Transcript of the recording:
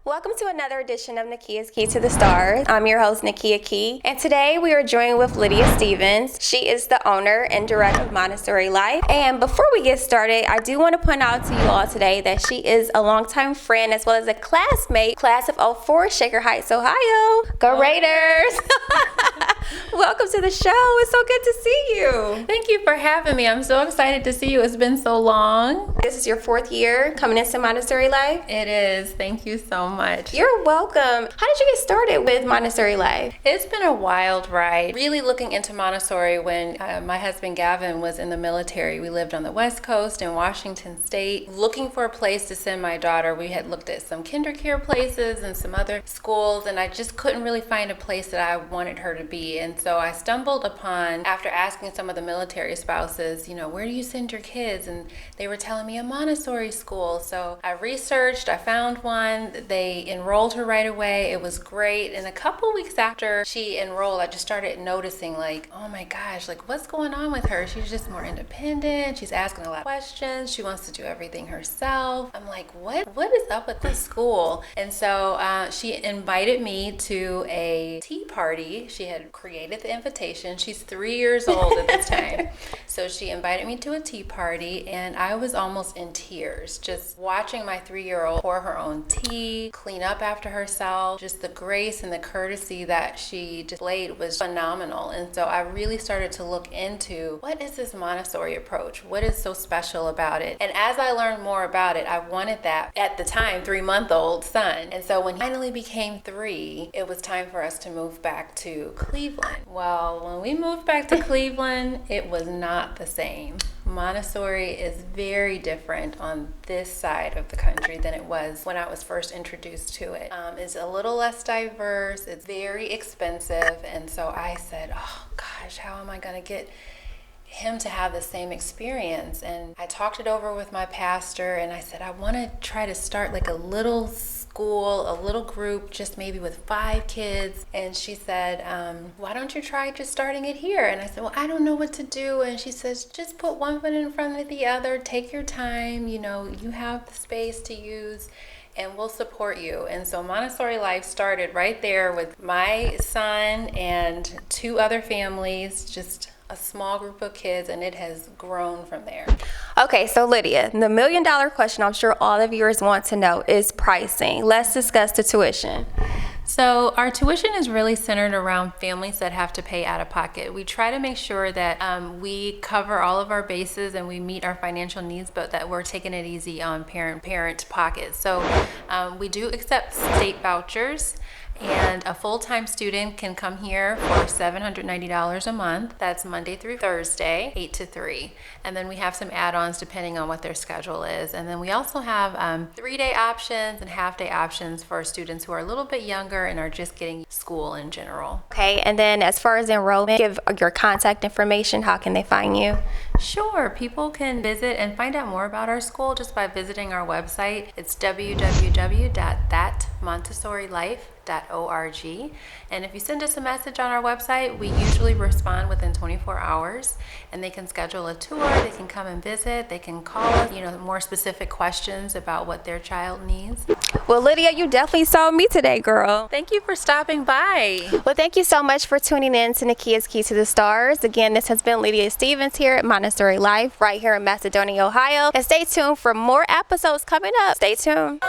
Welcome to another edition of Nakia's Key to the Stars. I'm your host, Nakia Key, and today we are joined with Lydia Stephens. She is the owner and director of Montessori Life. And before we get started, I do want to point out to you all today that she is a longtime friend as well as a classmate, class of '04, Shaker Heights, Ohio. Go Raiders! Welcome to the show. It's so good to see you. Thank you for having me. I'm so excited to see you. It's been so long. This is your 4th year coming into Montessori Life? It is. Thank you so much. You're welcome. How did you get started with Montessori Life? It's been a wild ride. Really looking into Montessori when my husband Gavin was in the military. We lived on the West Coast in Washington State, looking for a place to send my daughter. We had looked at some kindergarten places and some other schools, and I just couldn't really find a place that I wanted her to be. And so I stumbled upon, after asking some of the military spouses, where do you send your kids? And they were telling me a Montessori school. So I researched, I found one. They enrolled her right away. It was great. And a couple weeks after she enrolled, I just started noticing oh my gosh, what's going on with her? She's just more independent. She's asking a lot of questions. She wants to do everything herself. I'm like, what is up with this school? And so she invited me to a tea party. She had created the invitation. She's 3 years old at this time. So she invited me to a tea party, and I was almost in tears just watching my 3-year-old pour her own tea, clean up after herself. Just the grace and the courtesy that she displayed was phenomenal. And so I really started to look into, what is this Montessori approach? What is so special about it? And as I learned more about it, I wanted that, at the time, 3-month-old son. And so when he finally became 3, it was time for us to move back to Cleveland. Well, when we moved back to Cleveland, it was not the same. Montessori is very different on this side of the country than it was when I was first introduced to it. It's a little less diverse, it's very expensive, and so I said, oh gosh, how am I going to get him to have the same experience? And I talked it over with my pastor, and I said, I want to try to start a little school, a little group, just maybe with 5 kids. And she said, why don't you try just starting it here? And I said, well, I don't know what to do. And she says, just put one foot in front of the other, take your time, you have the space to use, and we'll support you. And so Montessori Life started right there with my son and 2 other families, just a small group of kids, and it has grown from there. Okay, so Lydia, the $1 million question I'm sure all the viewers want to know is pricing. Let's discuss the tuition. So our tuition is really centered around families that have to pay out of pocket. We try to make sure that we cover all of our bases and we meet our financial needs, but that we're taking it easy on parent pockets. So we do accept state vouchers. And a full-time student can come here for $790 a month. That's Monday through Thursday, 8 to 3. And then we have some add-ons depending on what their schedule is. And then we also have 3-day options and half-day options for students who are a little bit younger and are just getting school in general. Okay, and then as far as enrollment, give your contact information. How can they find you? Sure, people can visit and find out more about our school just by visiting our website. It's www.thatmontessorilife.org. And if you send us a message on our website, we usually respond within 24 hours, and they can schedule a tour, they can come and visit, they can call us, more specific questions about what their child needs. Well, Lydia, you definitely sold me today, girl. Thank you for stopping by. Well, thank you so much for tuning in to Nakia's Key to the Stars. Again, this has been Lydia Stephens here at Montessori Life right here in Macedonia, Ohio. And stay tuned for more episodes coming up. Stay tuned.